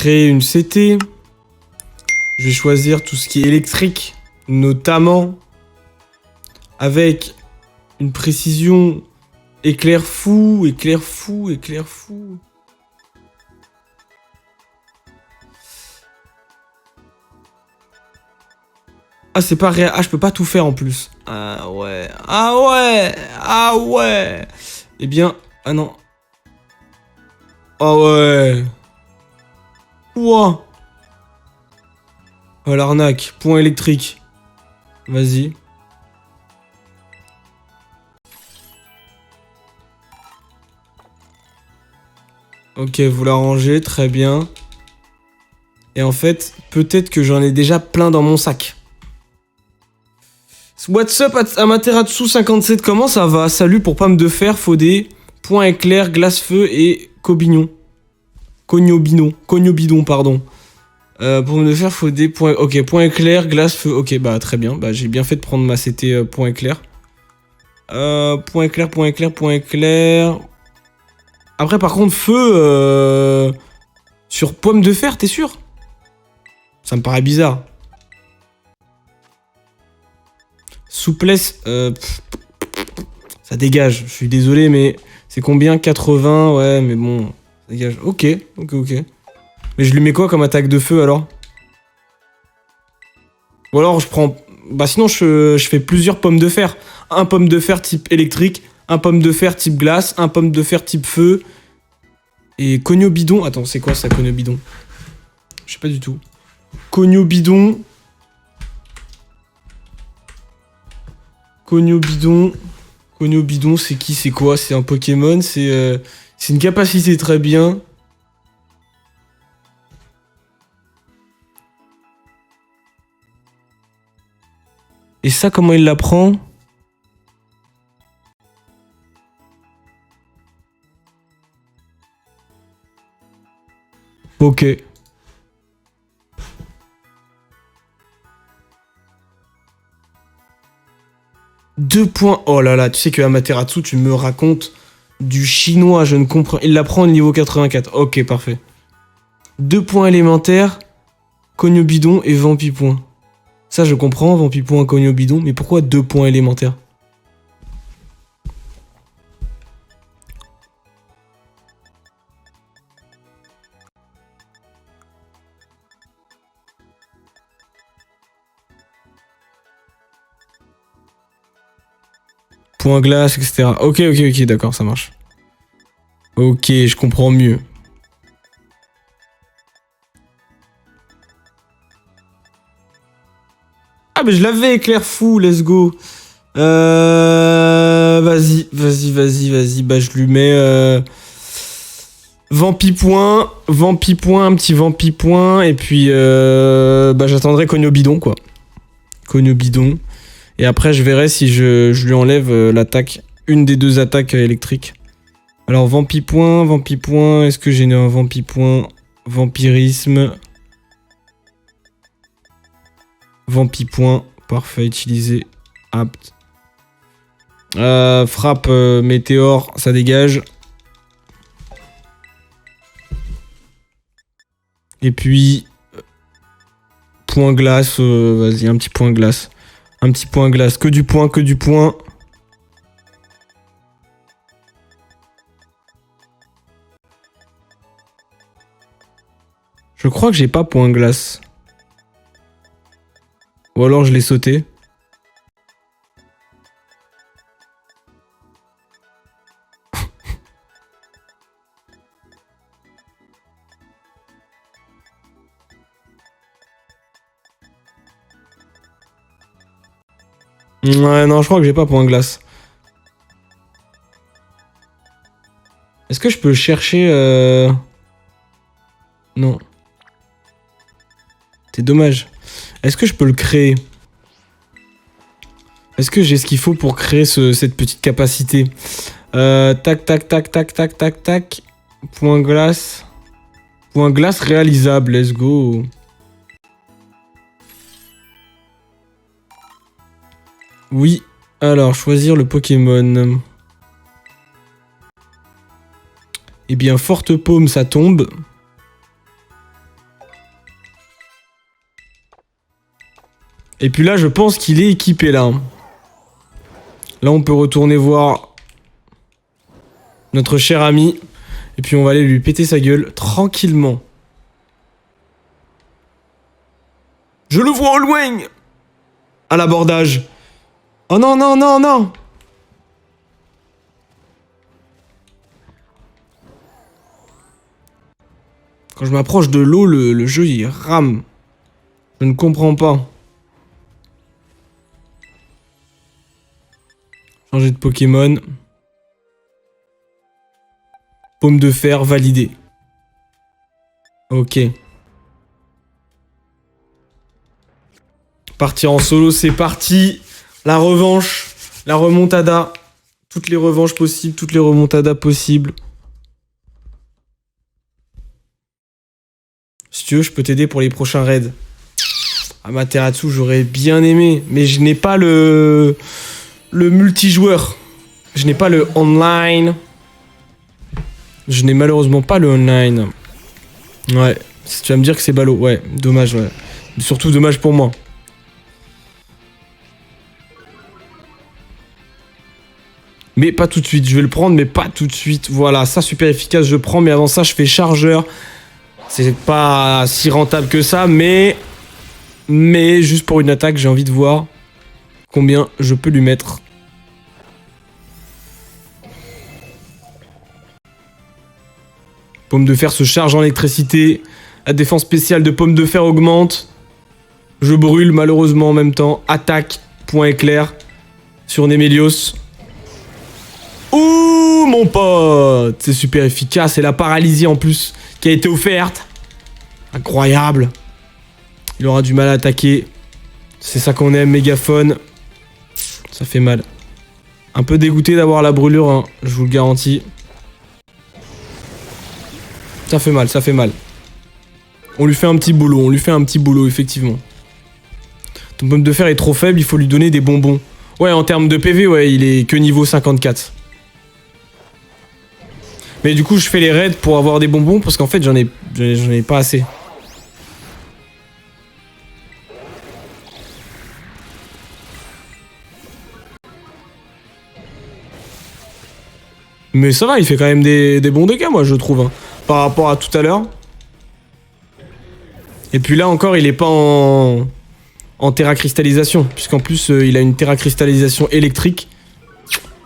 créer une CT. Je vais choisir tout ce qui est électrique, notamment avec une précision éclair fou, éclair fou, éclair fou. Ah, c'est pas réel. Ah, je peux pas tout faire en plus. Ah ouais. Ah ouais. Ah ouais. Eh bien, ah non. Ah ouais. Ouah. Oh l'arnaque. Point électrique. Vas-y. Ok, vous l'arrangez, très bien. Et en fait, peut-être que j'en ai déjà plein dans mon sac. What's up Amaterasu 57, comment ça va? Salut pour pomme de fer, Faudé, point éclair, glace-feu et cobignon. Cognobidon, pardon. Pomme de fer, Faudé, point... Ok, point éclair, glace-feu. Ok, bah très bien. Bah j'ai bien fait de prendre ma CT point éclair. Point éclair, point éclair, point éclair... Après, par contre, feu... Sur pomme de fer, t'es sûr? Ça me paraît bizarre. Souplesse... ça dégage. Je suis désolé, mais... C'est combien? 80? Ouais, mais bon... Ça dégage. Ok. Mais je lui mets quoi comme attaque de feu, alors? Ou alors, je prends... Bah sinon, je fais plusieurs pommes de fer. Un pomme de fer type électrique, un pomme de fer type glace, un pomme de fer type feu... Et cognobidon... Attends, c'est quoi ça, cognobidon? Je sais pas du tout. Cognobidon... Cognobidon, c'est qui? C'est quoi? C'est un Pokémon? C'est une capacité, très bien. Et ça, comment il l'apprend? Ok. Deux points. Oh là là, tu sais que Amaterasu, tu me racontes du chinois, je ne comprends. Il l'apprend au niveau 84. Ok, parfait. 2 points élémentaires, Cognobidon et Vampipoint. Ça, je comprends, Vampipoint, Cognobidon, mais pourquoi 2 points élémentaires? Point glace, etc. Ok, d'accord, ça marche. Ok, je comprends mieux. Ah, mais je l'avais, éclair fou, let's go. Vas-y. Bah, je lui mets... Vampipoint, un petit Vampipoint, et puis... bah, j'attendrai Cognobidon, quoi. Cognobidon. Et après, je verrai si je lui enlève l'attaque, une des 2 attaques électriques. Alors, Vampipoint, est-ce que j'ai un Vampipoint? Vampirisme. Vampipoint, parfait, utilisé, apte. Frappe, météore, ça dégage. Et puis, point glace, vas-y, un petit point glace. Un petit point glace, que du point. Je crois que j'ai pas point glace. Ou alors je l'ai sauté. Ouais, non, je crois que j'ai pas point glace. Est-ce que je peux chercher... Non. C'est dommage. Est-ce que je peux le créer? Est-ce que j'ai ce qu'il faut pour créer cette petite capacité? Tac. Point glace. Point glace réalisable, let's go. Oui. Alors, choisir le Pokémon. Eh bien, Forte Paume, ça tombe. Et puis là, je pense qu'il est équipé, là. Là, on peut retourner voir notre cher ami. Et puis, on va aller lui péter sa gueule tranquillement. Je le vois au loin! À l'abordage. Oh non, non, non, non! Quand je m'approche de l'eau, le jeu, il rame. Je ne comprends pas. Changer de Pokémon. Paume de fer, validé. Ok. Partir en solo, c'est parti. La revanche, la remontada. Toutes les revanches possibles, toutes les remontadas possibles. Si tu veux, je peux t'aider pour les prochains raids. Amaterasu, j'aurais bien aimé, mais je n'ai pas le multijoueur. Je n'ai pas le online. Je n'ai malheureusement pas le online. Ouais, si tu vas me dire que c'est ballot, ouais, dommage, ouais. Surtout dommage pour moi. Mais pas tout de suite, je vais le prendre, mais pas tout de suite. Voilà, ça super efficace, je prends, mais avant ça, je fais chargeur. C'est pas si rentable que ça, mais juste pour une attaque, j'ai envie de voir combien je peux lui mettre. Pomme de fer se charge en électricité. La défense spéciale de pomme de fer augmente. Je brûle malheureusement en même temps. Attaque, point éclair sur Némélios. Ouh, mon pote! C'est super efficace. Et la paralysie en plus qui a été offerte. Incroyable. Il aura du mal à attaquer. C'est ça qu'on aime, mégaphone. Ça fait mal. Un peu dégoûté d'avoir la brûlure, hein, je vous le garantis. Ça fait mal, ça fait mal. On lui fait un petit boulot, effectivement. Ton pomme de fer est trop faible, il faut lui donner des bonbons. Ouais, en termes de PV, ouais, il est que niveau 54. Mais du coup, je fais les raids pour avoir des bonbons, parce qu'en fait, j'en ai pas assez. Mais ça va, il fait quand même des bons dégâts, moi, je trouve, hein, par rapport à tout à l'heure. Et puis là encore, il est pas en terracristallisation, puisqu'en plus, il a une terracristallisation électrique.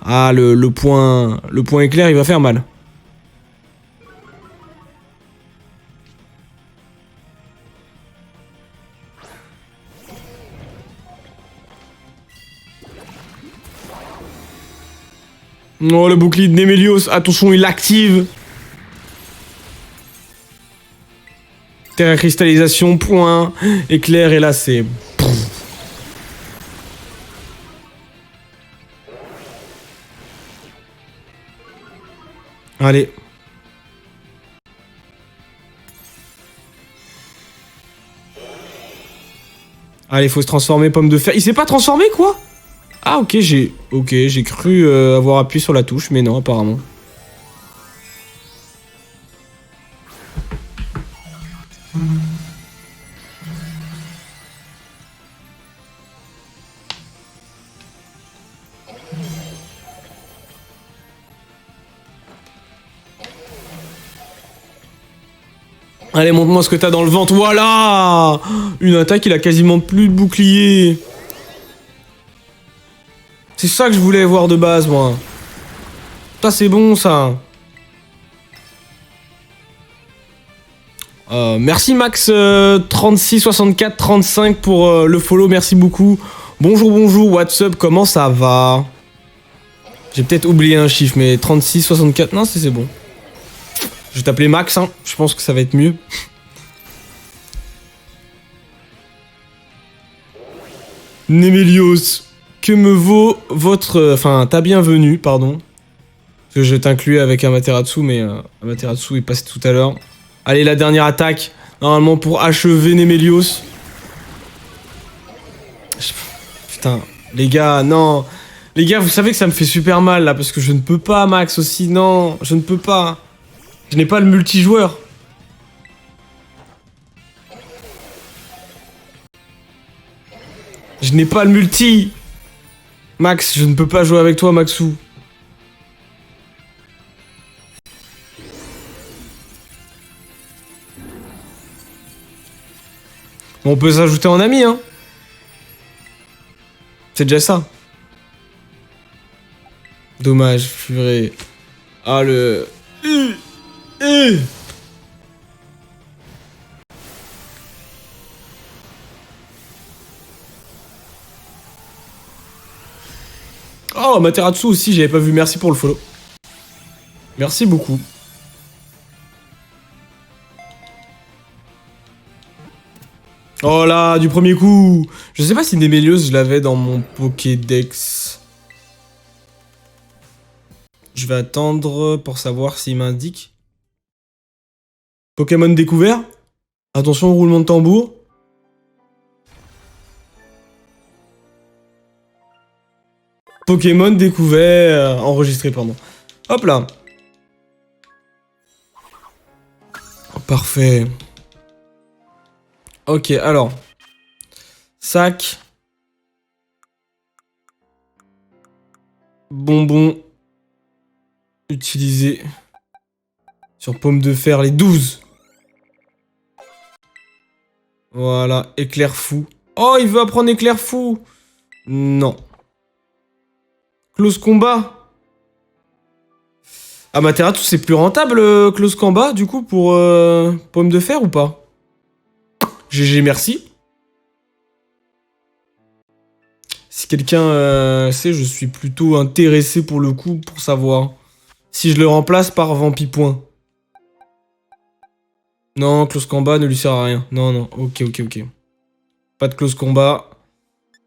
Ah, le point éclair, il va faire mal. Oh, le bouclier de Némélios, attention, il l'active. Terracristallisation, point, éclair, et là c'est... Allez. Allez, faut se transformer, pomme de fer. Il s'est pas transformé, quoi? Ah, ok, j'ai cru avoir appuyé sur la touche, mais non, apparemment. Allez, montre-moi ce que t'as dans le ventre. Voilà! Une attaque, il a quasiment plus de bouclier. C'est ça que je voulais voir de base, moi. Ça, c'est bon, ça. Merci Max 36 64 35 pour le follow, merci beaucoup. Bonjour, bonjour, what's up, comment ça va? J'ai peut-être oublié un chiffre, mais 36 64, non, c'est bon. Je vais t'appeler Max, hein. Je pense que ça va être mieux. Némélios, que me vaut votre... Enfin, ta bienvenue, pardon. Parce que je t'incluais avec Amaterasu, mais Amaterasu est passé tout à l'heure. Allez, la dernière attaque, normalement pour achever Némélios. Putain, les gars, non. Les gars, vous savez que ça me fait super mal, là, parce que je ne peux pas, Max, aussi, non. Je ne peux pas. Je n'ai pas le multijoueur. Je n'ai pas le multi. Max, je ne peux pas jouer avec toi, Maxou. On peut s'ajouter en ami, hein. C'est déjà ça. Dommage, purée. Ah, le... Oh, Materatsu aussi, j'avais pas vu. Merci pour le follow. Merci beaucoup. Oh là, du premier coup. Je sais pas si Némélios, je l'avais dans mon Pokédex. Je vais attendre pour savoir s'il m'indique. Pokémon découvert. Attention au roulement de tambour. Pokémon découvert. Enregistré, pardon. Hop là. Parfait. Ok, alors. Sac. Bonbon. Utilisé. Sur pomme de fer, les 12. Voilà, éclair fou. Oh, il veut apprendre éclair fou. Non. Close combat. Ah, Materatou, c'est plus rentable, close combat, du coup, pour pomme de fer ou pas? GG, merci. Si quelqu'un sait, je suis plutôt intéressé pour le coup, pour savoir. Si je le remplace par Vampipoint. Non, close combat ne lui sert à rien. Non, non, ok. Pas de close combat.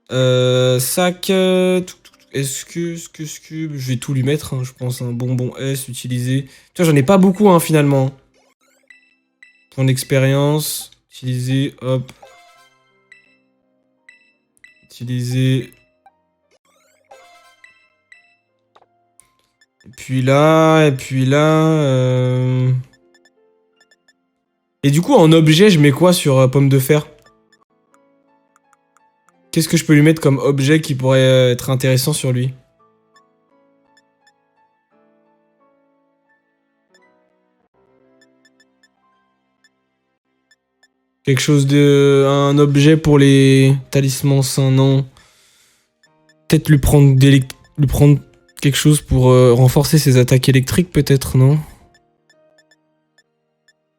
Sac. Est-ce que je vais tout lui mettre, hein, je pense. Un bonbon S utilisé. Tu vois, j'en ai pas beaucoup, hein, finalement. Ton expérience. Utiliser, hop. Utiliser. Et puis là. Et du coup, en objet, je mets quoi sur pomme de fer? Qu'est-ce que je peux lui mettre comme objet qui pourrait être intéressant sur lui? Quelque chose de... Un objet pour les talismans sains, non. Peut-être lui prendre quelque chose pour renforcer ses attaques électriques, peut-être, non?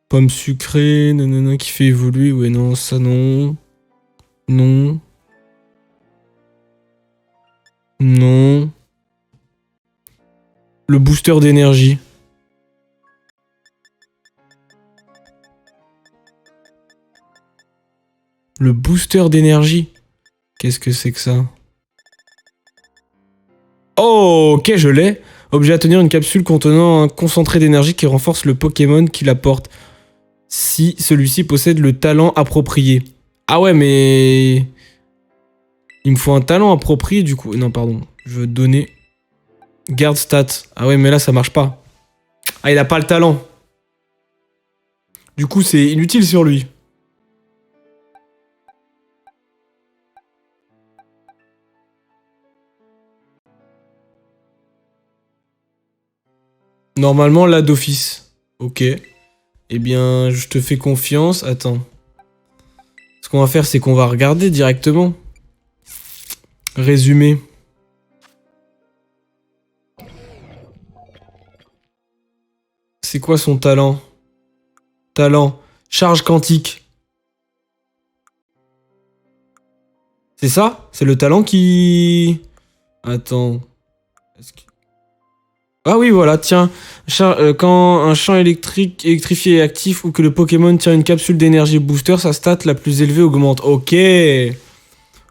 Pomme sucrée, nanana, qui fait évoluer, ouais, non, ça, non. Non. Non. Le booster d'énergie. Le booster d'énergie. Qu'est-ce que c'est que ça? Oh, ok, je l'ai. Objet à tenir, une capsule contenant un concentré d'énergie qui renforce le Pokémon qui la porte. Si celui-ci possède le talent approprié. Ah ouais, mais... Il me faut un talent approprié, du coup. Non, pardon. Je veux donner... Garde stat. Ah ouais, mais là, ça marche pas. Ah, il a pas le talent. Du coup, c'est inutile sur lui. Normalement, là, d'office. Ok. Eh bien, je te fais confiance. Attends. Ce qu'on va faire, c'est qu'on va regarder directement. Résumé. C'est quoi son talent? Talent. Charge quantique. C'est ça? C'est le talent qui... Attends. Ah oui, voilà, tiens. Quand un champ électrifié est actif ou que le Pokémon tient une capsule d'énergie booster, sa stat la plus élevée augmente. Ok.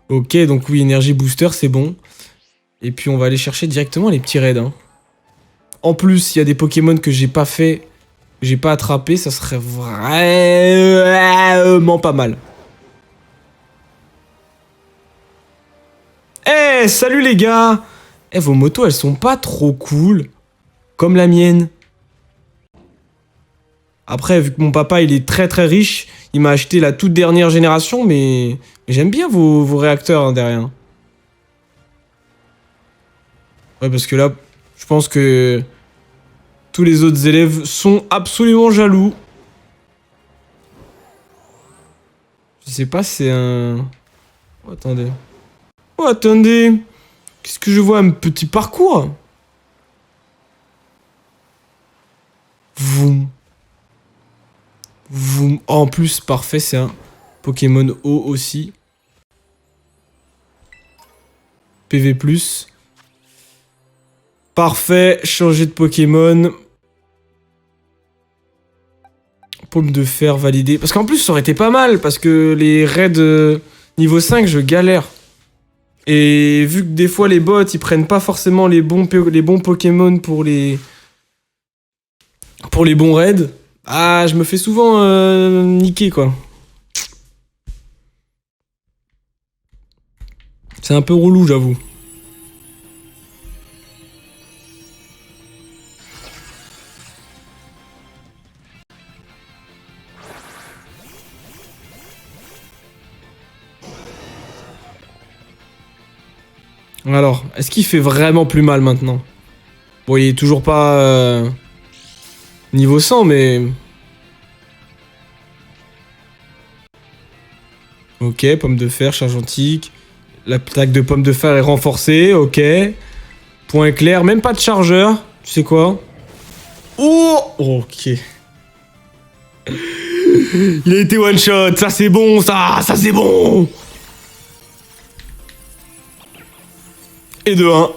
Ok, donc oui, énergie booster, c'est bon. Et puis on va aller chercher directement les petits raids. Hein. En plus, il y a des Pokémon que j'ai pas fait, que j'ai pas attrapé, ça serait vraiment pas mal. Eh, salut les gars! Eh, vos motos, elles sont pas trop cool. Comme la mienne. Après, vu que mon papa, il est très très riche, il m'a acheté la toute dernière génération, mais j'aime bien vos réacteurs hein, derrière. Ouais, parce que là, je pense que tous les autres élèves sont absolument jaloux. Je sais pas, c'est un... Oh, attendez. Oh, attendez. Qu'est-ce que je vois? Un petit parcours. Vroom. Vroom. Oh, en plus, parfait, c'est un Pokémon eau aussi. PV+. Parfait, changer de Pokémon. Paume de fer validé. Parce qu'en plus, ça aurait été pas mal, parce que les raids niveau 5, je galère. Et vu que des fois, les bots, ils prennent pas forcément les bons Pokémon pour les bons raids, ah, je me fais souvent niquer, quoi. C'est un peu relou, j'avoue. Alors, est-ce qu'il fait vraiment plus mal maintenant? Bon, il est toujours pas niveau 100, mais... Ok, pomme de fer, charge antique. L'attaque de pomme de fer est renforcée, ok. Point éclair, même pas de chargeur. Tu sais quoi? Oh, ok. Il a été one shot, ça c'est bon, ça c'est bon. Et de 1.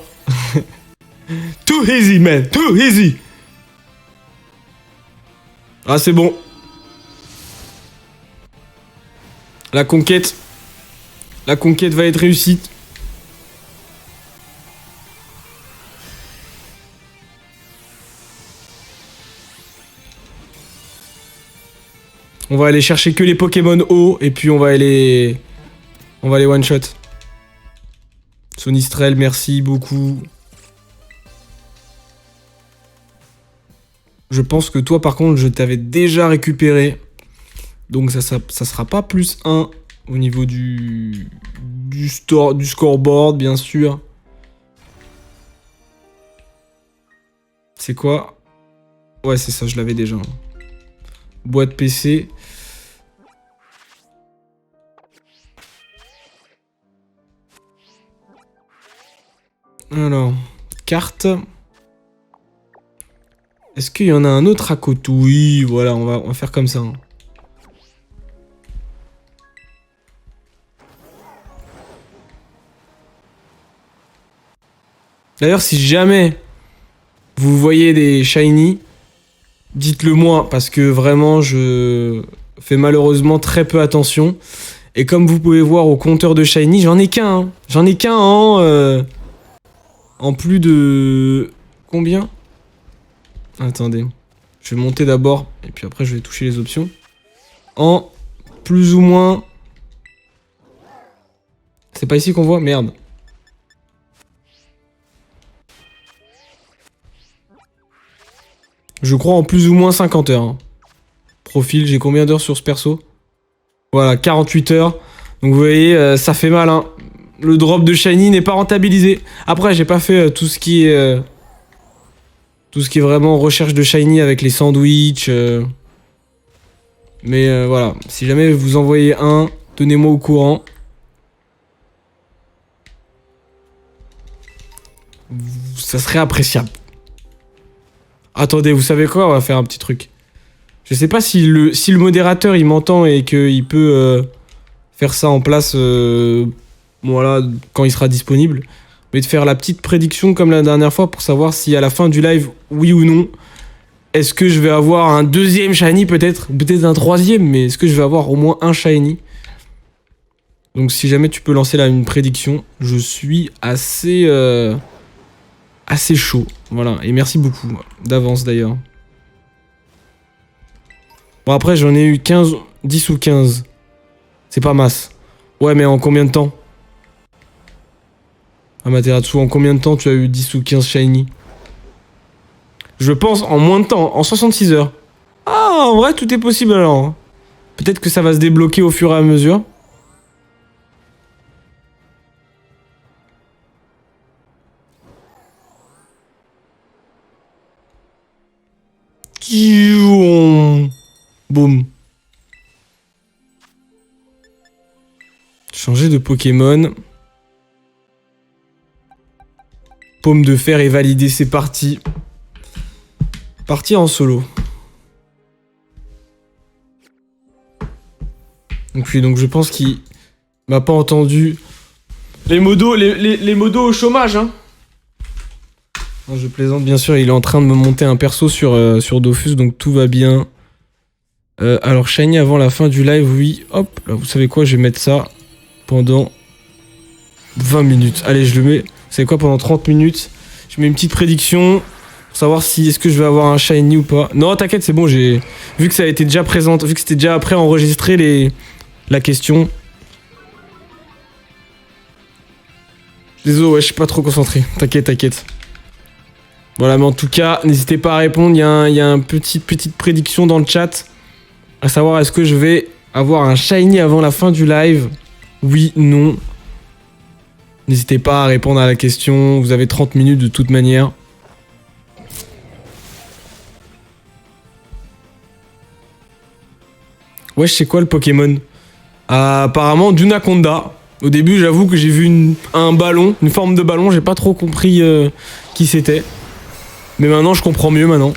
Too easy, man, too easy. Ah, c'est bon. La conquête va être réussie. On va aller chercher que les Pokémon eau et puis on va aller one shot. Sonistrel, merci beaucoup. Je pense que toi, par contre, je t'avais déjà récupéré. Donc ça sera pas plus 1 au niveau du scoreboard, bien sûr. C'est quoi? Ouais, c'est ça, je l'avais déjà. Boîte PC. Alors, carte. Est-ce qu'il y en a un autre à côté? Oui, voilà, on va faire comme ça. D'ailleurs, si jamais vous voyez des shiny, dites-le moi, parce que vraiment, je fais malheureusement très peu attention. Et comme vous pouvez voir au compteur de shiny, j'en ai qu'un. Hein. J'en ai qu'un en plus de... Combien? Attendez. Je vais monter d'abord, et puis après je vais toucher les options. En plus ou moins... C'est pas ici qu'on voit? Merde. Je crois en plus ou moins 50 heures. Hein. Profil, j'ai combien d'heures sur ce perso? Voilà, 48 heures. Donc vous voyez, ça fait mal. Hein. Le drop de shiny n'est pas rentabilisé. Après, j'ai pas fait tout ce qui est... tout ce qui est vraiment recherche de shiny avec les sandwichs. Mais voilà, si jamais vous envoyez un, tenez-moi au courant. Ça serait appréciable. Attendez, vous savez quoi? On va faire un petit truc. Je sais pas si le modérateur il m'entend et qu'il peut faire ça en place voilà, quand il sera disponible. Mais de faire la petite prédiction comme la dernière fois pour savoir si à la fin du live, oui ou non, est-ce que je vais avoir un deuxième shiny peut-être? Peut-être un troisième, mais est-ce que je vais avoir au moins un shiny? Donc si jamais tu peux lancer là une prédiction, je suis assez chaud. Voilà, et merci beaucoup d'avance d'ailleurs. Bon après j'en ai eu 15, 10 ou 15. C'est pas masse. Ouais mais en combien de temps? Amaterasu, en combien de temps tu as eu 10 ou 15 shiny? Je pense en moins de temps, en 66 heures. Ah, en vrai, tout est possible alors. Peut-être que ça va se débloquer au fur et à mesure. Boum. Changer de Pokémon. Paume de fer est validé, c'est parti. Parti en solo. Donc oui, donc je pense qu'il m'a pas entendu. Les modos au chômage, hein. Non, je plaisante, bien sûr, il est en train de me monter un perso sur Dofus, donc tout va bien. Alors, Shiny avant la fin du live, oui. Hop, là, vous savez quoi, je vais mettre ça pendant 20 minutes. Allez, je le mets, vous savez quoi, pendant 30 minutes. Je mets une petite prédiction pour savoir si est-ce que je vais avoir un Shiny ou pas. Non, t'inquiète, c'est bon, j'ai vu que ça a été déjà présent, vu que c'était déjà après enregistré la question. Désolé, ouais, je suis pas trop concentré. T'inquiète. Voilà, mais en tout cas, n'hésitez pas à répondre. Il y a une petite prédiction dans le chat. À savoir, est-ce que je vais avoir un Shiny avant la fin du live? Oui, non. N'hésitez pas à répondre à la question. Vous avez 30 minutes de toute manière. Ouais, je sais quoi le Pokémon? Apparemment, Dunaconda. Au début, j'avoue que j'ai vu un ballon, une forme de ballon. J'ai pas trop compris qui c'était. Mais maintenant, je comprends mieux maintenant.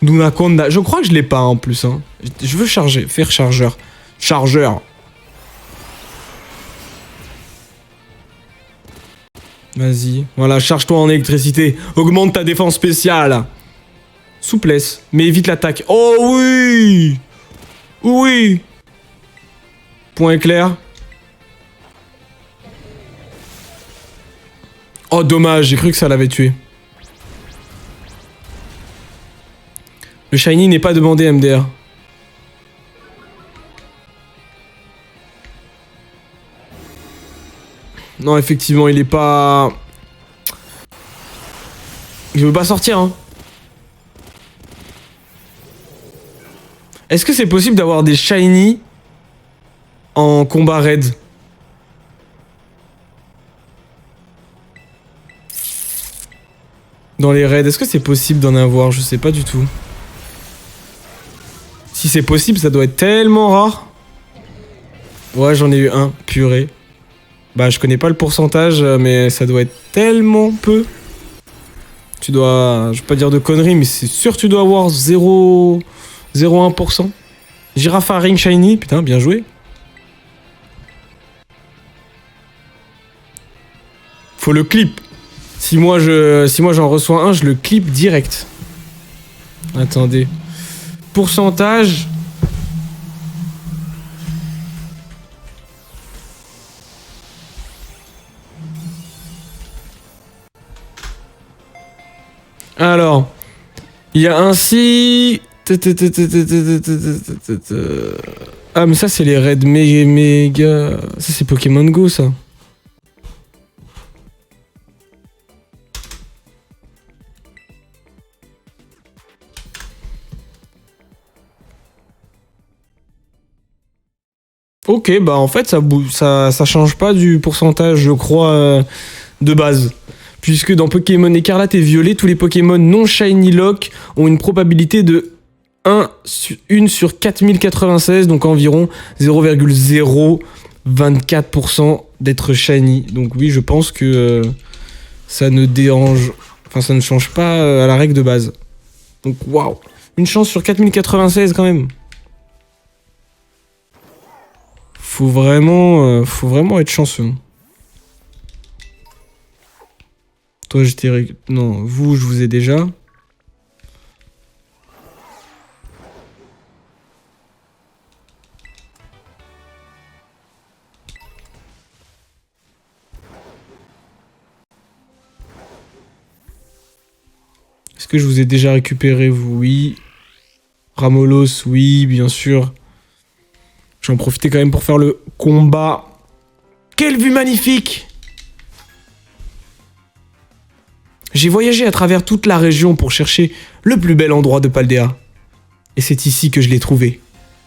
Dunaconda. Je crois que je l'ai pas en plus. Hein. Je veux charger. Faire chargeur. Chargeur. Vas-y. Voilà, charge-toi en électricité. Augmente ta défense spéciale. Souplesse. Mais évite l'attaque. Oh oui! Oui! Point éclair. Oh dommage, j'ai cru que ça l'avait tué. Le Shiny n'est pas demandé, MDR. Non, effectivement, il est pas... Il veut pas sortir, hein. Est-ce que c'est possible d'avoir des Shiny en combat raid? Dans les raids, est-ce que c'est possible d'en avoir? Je sais pas du tout. Si c'est possible, ça doit être tellement rare. Ouais, j'en ai eu un, purée. Bah, je connais pas le pourcentage, mais ça doit être tellement peu. Tu dois... Je vais pas dire de conneries, mais c'est sûr que tu dois avoir 0,1%. Girafaring Shiny, putain, bien joué. Faut le clip. Si moi j'en reçois un, je le clip direct. Attendez. Pourcentage. Alors, il y a ainsi... Ah, mais ça, c'est les raids méga... Ça, c'est Pokémon Go, ça. Ok, bah en fait, ça change pas du pourcentage, je crois, de base. Puisque dans Pokémon Écarlate et Violet, tous les Pokémon non Shiny Lock ont une probabilité de 1 sur 4096, donc environ 0,024% d'être Shiny. Donc oui, je pense que ça ne dérange... Enfin, ça ne change pas à la règle de base. Donc waouh, une chance sur 4096 quand même. Faut vraiment être chanceux. Toi, j'étais... Non, vous, je vous ai déjà. Est-ce que je vous ai déjà récupéré, vous? Oui. Ramolos, oui, bien sûr. J'en profitais quand même pour faire le combat. Quelle vue magnifique! J'ai voyagé à travers toute la région pour chercher le plus bel endroit de Paldea. Et c'est ici que je l'ai trouvé.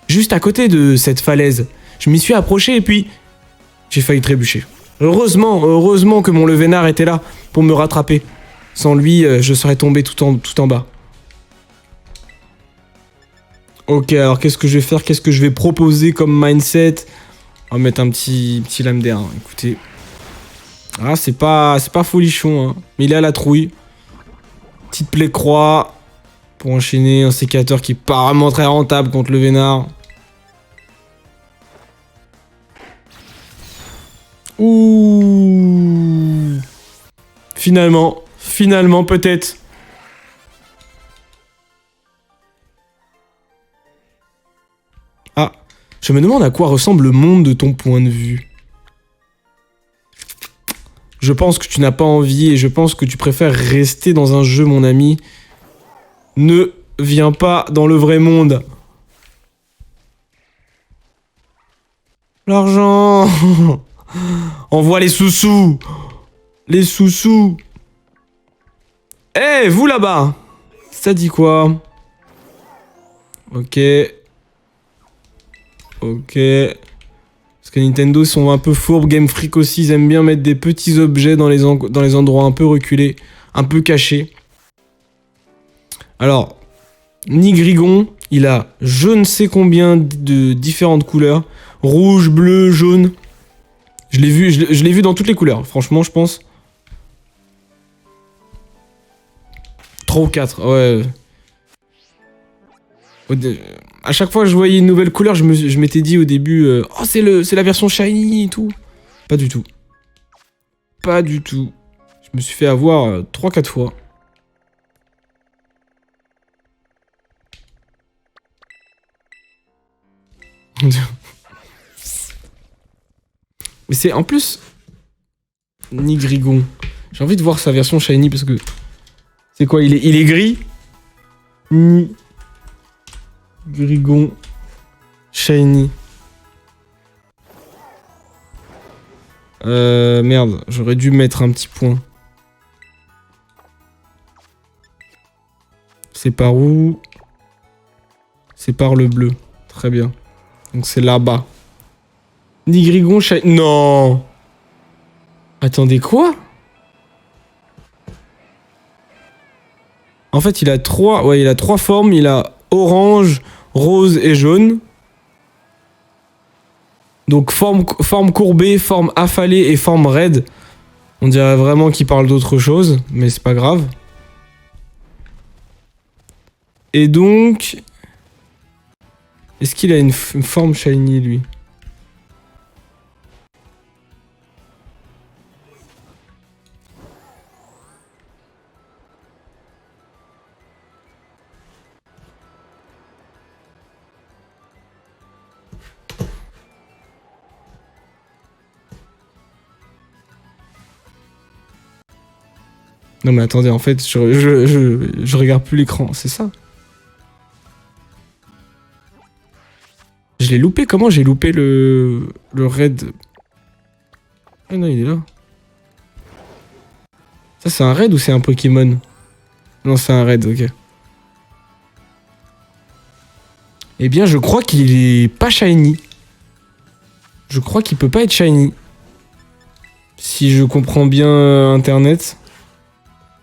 Juste à côté de cette falaise. Je m'y suis approché et puis... j'ai failli trébucher. Heureusement que mon Levénard était là pour me rattraper. Sans lui, je serais tombé tout en bas. Ok, alors qu'est-ce que je vais faire? Qu'est-ce que je vais proposer comme mindset? On va mettre un petit lame d'air, hein. Écoutez. Ah, c'est pas folichon, hein. Mais il est à la trouille. Petite plaie croix. Pour enchaîner un sécateur qui est pas vraiment très rentable contre le Vénard. Ouh. Finalement peut-être. Ah, je me demande à quoi ressemble le monde de ton point de vue. Je pense que tu n'as pas envie et je pense que tu préfères rester dans un jeu, mon ami. Ne viens pas dans le vrai monde. L'argent. Envoie les sous-sous. Les sous-sous. Eh, hey, vous là-bas. Ça dit quoi? Ok. Ok. Parce que Nintendo sont un peu fourbes. Game Freak aussi, ils aiment bien mettre des petits objets dans les endroits un peu reculés. Un peu cachés. Alors, Nigrigon, il a je ne sais combien de différentes couleurs. Rouge, bleu, jaune. Je l'ai vu dans toutes les couleurs, franchement, je pense. 3 ou 4, ouais. À chaque fois que je voyais une nouvelle couleur, je m'étais dit au début, oh, c'est la version shiny et tout. Pas du tout. Pas du tout. Je me suis fait avoir 3-4 fois. Mais c'est en plus... Nigrigon. J'ai envie de voir sa version shiny parce que... C'est quoi, il est gris? Nigrigon. Shiny. Merde, j'aurais dû mettre un petit point. C'est par où? C'est par le bleu. Très bien. Donc c'est là-bas. Nigrigon shiny... Non! Attendez, quoi? En fait, il a trois formes. Il a orange, rose et jaune. Donc forme courbée, forme affalée et forme raide. On dirait vraiment qu'il parle d'autre chose, mais c'est pas grave. Et donc... Est-ce qu'il a une forme shiny, lui? Non mais attendez, en fait, je regarde plus l'écran, c'est ça? Je l'ai loupé, comment j'ai loupé le raid? Ah non, il est là. Ça, c'est un raid ou c'est un Pokémon? Non, c'est un raid, ok. Eh bien, je crois qu'il est pas shiny. Je crois qu'il peut pas être shiny. Si je comprends bien Internet.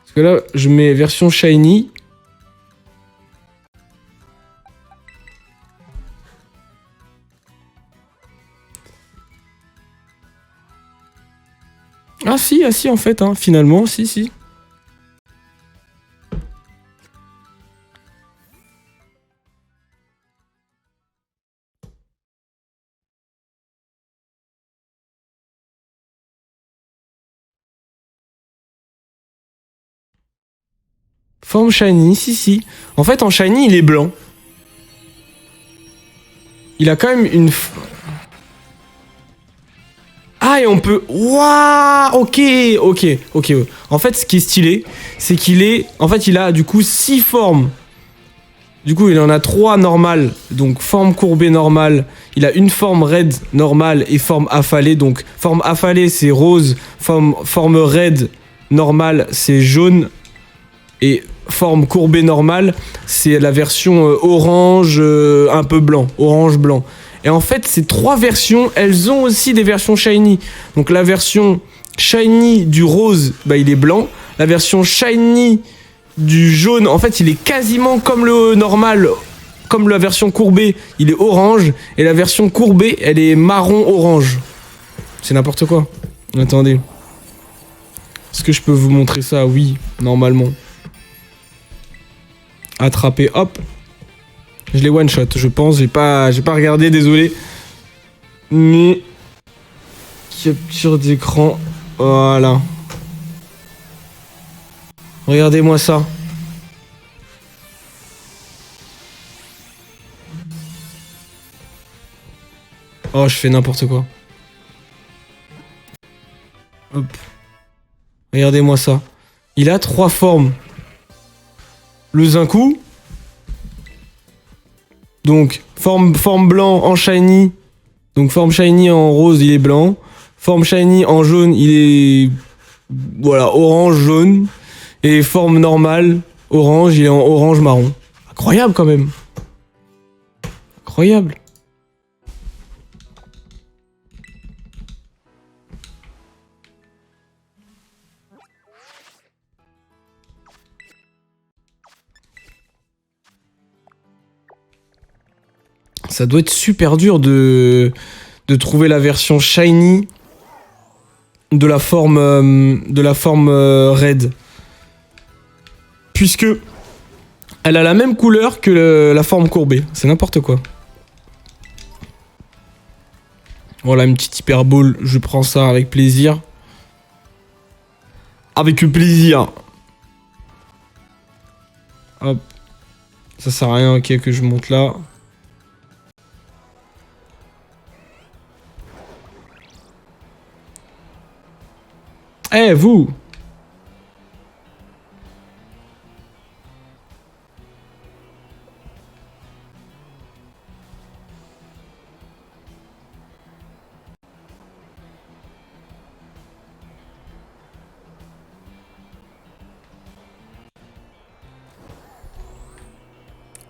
Parce que là, je mets version shiny. Ah si, en fait, hein, finalement, si. Forme shiny, si. En fait, en shiny, il est blanc. Il a quand même une... Ah, et on peut... Waouh, ok. En fait, ce qui est stylé, c'est qu'il est... En fait, il a, du coup, 6 formes. Du coup, il en a 3 normales. Donc, forme courbée normale. Il a une forme raide normale et forme affalée. Donc, forme affalée, c'est rose. Forme raide normale, c'est jaune. Et forme courbée normale, c'est la version orange un peu blanc, orange blanc. Et en fait, ces 3 versions, elles ont aussi des versions shiny. Donc la version shiny du rose, bah il est blanc. La version shiny du jaune, en fait, il est quasiment comme le normal, comme la version courbée, il est orange. Et la version courbée, elle est marron-orange. C'est n'importe quoi. Attendez. Est-ce que je peux vous montrer ça? Oui, normalement. Attraper, hop. Je l'ai one shot, je pense. J'ai pas regardé, désolé. Mais capture d'écran, voilà. Regardez-moi ça. Oh, je fais n'importe quoi. Hop. Regardez-moi ça. Il a 3 formes. Le Zinku. Donc, forme blanc en shiny. Donc, forme shiny en rose, il est blanc. Forme shiny en jaune, il est... Voilà, orange-jaune. Et forme normale, orange, il est en orange-marron. Incroyable quand même. Incroyable. Ça doit être super dur de trouver la version shiny de la forme red. Puisque elle a la même couleur que la forme courbée. C'est n'importe quoi. Voilà, une petite hyperbole. Je prends ça avec plaisir. Avec plaisir. Hop. Ça sert à rien, ok, que je monte là. Eh, vous!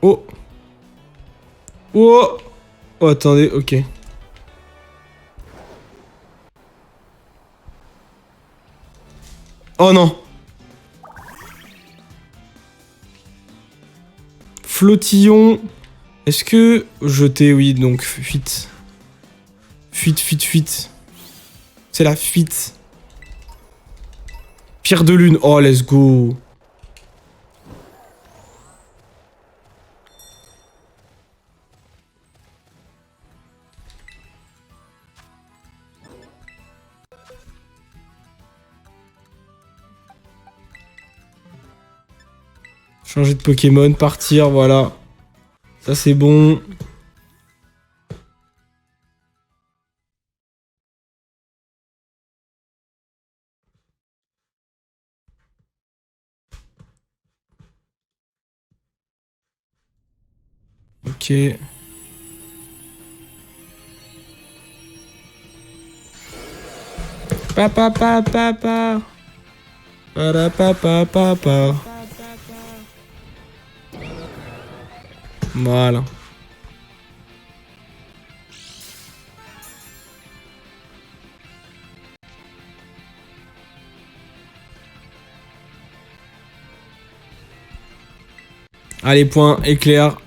Oh! Oh! Oh, attendez, ok. Oh non! Flottillon. Est-ce que jeter, oui, donc fuite. Fuite. C'est la fuite. Pierre de lune. Oh, let's go. Changer de Pokémon, partir, voilà. Ça, c'est bon. Ok. Papa. Papa. Voilà. Allez, point, éclair.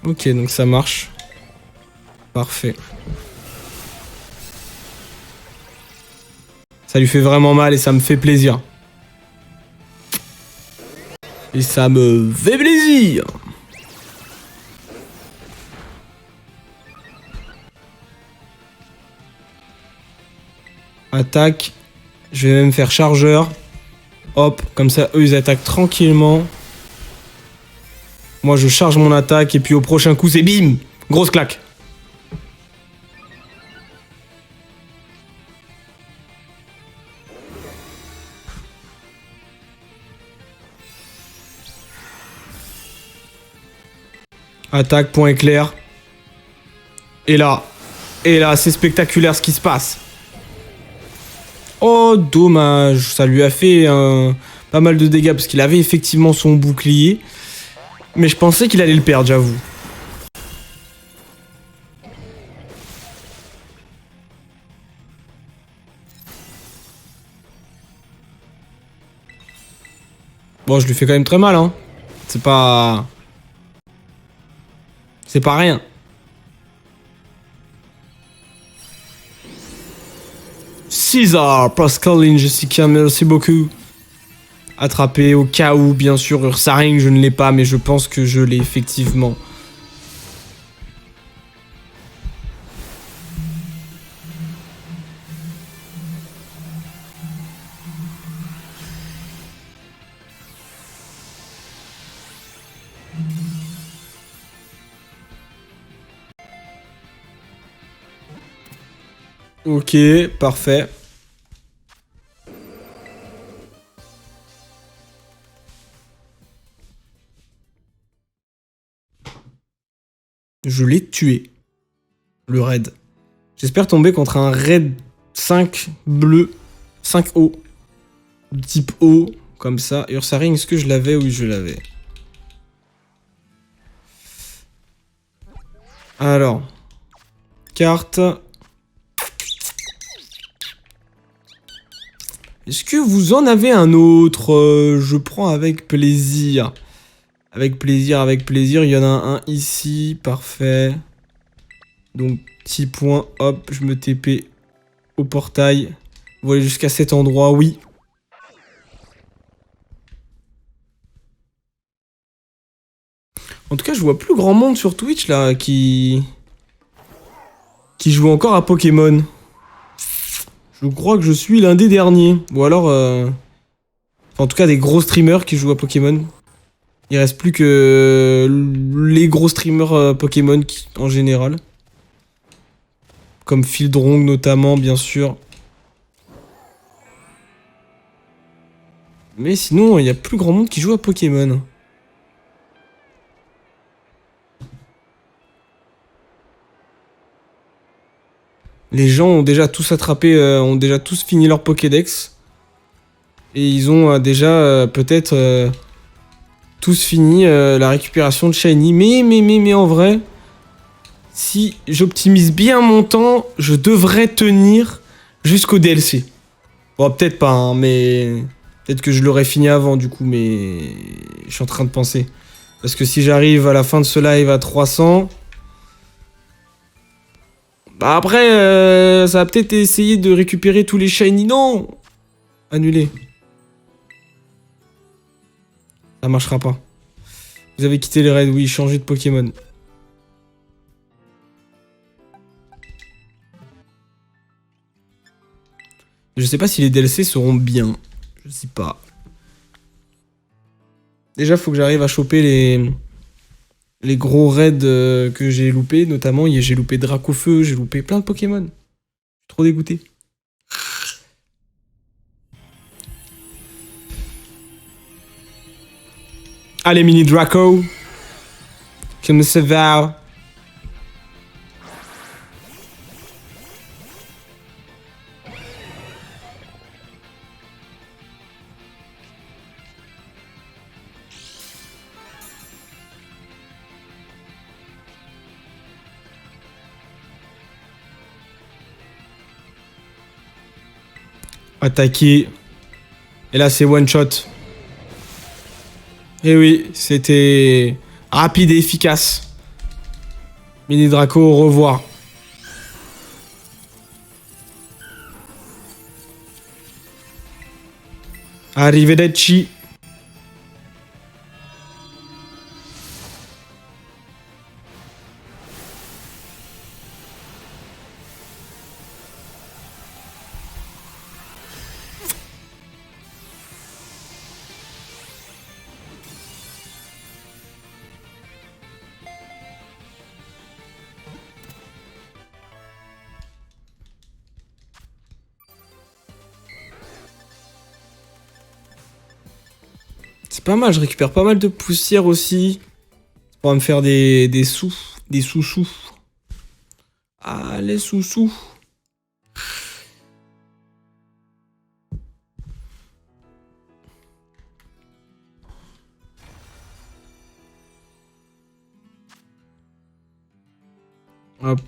Ok, donc ça marche. Parfait. Ça lui fait vraiment mal et ça me fait plaisir. Et ça me fait plaisir. Attaque. Je vais même faire chargeur. Hop, comme ça, eux, ils attaquent tranquillement. Moi, je charge mon attaque et puis au prochain coup, c'est bim! Grosse claque. Attaque, point éclair. Et là, Et là, c'est spectaculaire ce qui se passe. Oh, dommage. Ça lui a fait pas mal de dégâts parce qu'il avait effectivement son bouclier. Mais je pensais qu'il allait le perdre, j'avoue. Bon, je lui fais quand même très mal, hein. C'est pas... C'est pas rien. César, Pascaline, Jessica, merci beaucoup. Attrapé au cas où, bien sûr, Ursaring, je ne l'ai pas, mais je pense que je l'ai effectivement. Ok, parfait. Je l'ai tué. Le raid. J'espère tomber contre un raid 5 bleu. 5 O. Type O. Comme ça. Ursaring, est-ce que je l'avais? Oui, je l'avais. Alors. Carte. Est-ce que vous en avez un autre? Je prends avec plaisir. Avec plaisir, avec plaisir. Il y en a un ici. Parfait. Donc, petit point. Hop, je me TP au portail. Vous voyez jusqu'à cet endroit, oui. En tout cas, je vois plus grand monde sur Twitch, là, qui joue encore à Pokémon. Je crois que je suis l'un des derniers. Ou alors... Enfin, en tout cas, des gros streamers qui jouent à Pokémon. Il reste plus que les gros streamers Pokémon en général. Comme Fieldrong notamment, bien sûr. Mais sinon, il n'y a plus grand monde qui joue à Pokémon. Les gens ont déjà tous attrapé, ont déjà tous fini leur Pokédex. Et ils ont déjà peut-être tous fini la récupération de Shiny. Mais en vrai, si j'optimise bien mon temps, je devrais tenir jusqu'au DLC. Bon, peut-être pas, hein, mais... Peut-être que je l'aurais fini avant, du coup, mais... Je suis en train de penser. Parce que si j'arrive à la fin de ce live à 300... Bah après, ça va peut-être essayer de récupérer tous les shiny. Non! Annulé. Ça marchera pas. Vous avez quitté les raids, oui, changé de Pokémon. Je sais pas si les DLC seront bien. Je sais pas. Déjà, faut que j'arrive à choper les gros raids que j'ai loupés. Notamment, j'ai loupé Dracofeu, j'ai loupé plein de Pokémon. Je suis trop dégoûté. Allez, mini Draco. Comme ça va. Attaquer. Et là, c'est one shot. Et oui, c'était rapide et efficace. Mini Draco, au revoir. Arrivederci. C'est pas mal, je récupère pas mal de poussière aussi. Pour me faire des sous. Des sous-sous. Ah, Allez, sous-sous. Hop.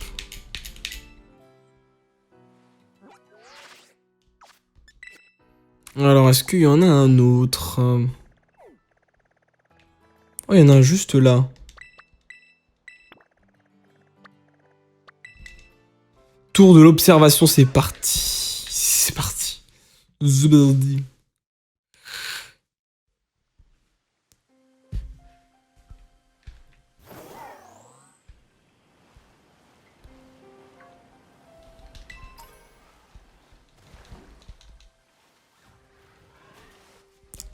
Alors, est-ce qu'il y en a un autre? Oh, il y en a un juste là. Tour de l'observation, c'est parti. C'est parti. Zubaldi.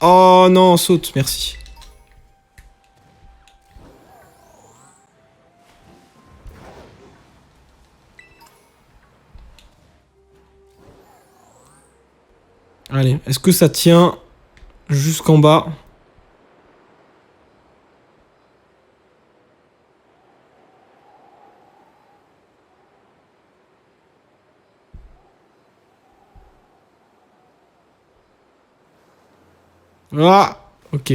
Oh non, saute, merci. Allez, est-ce que ça tient jusqu'en bas? Ah, ok.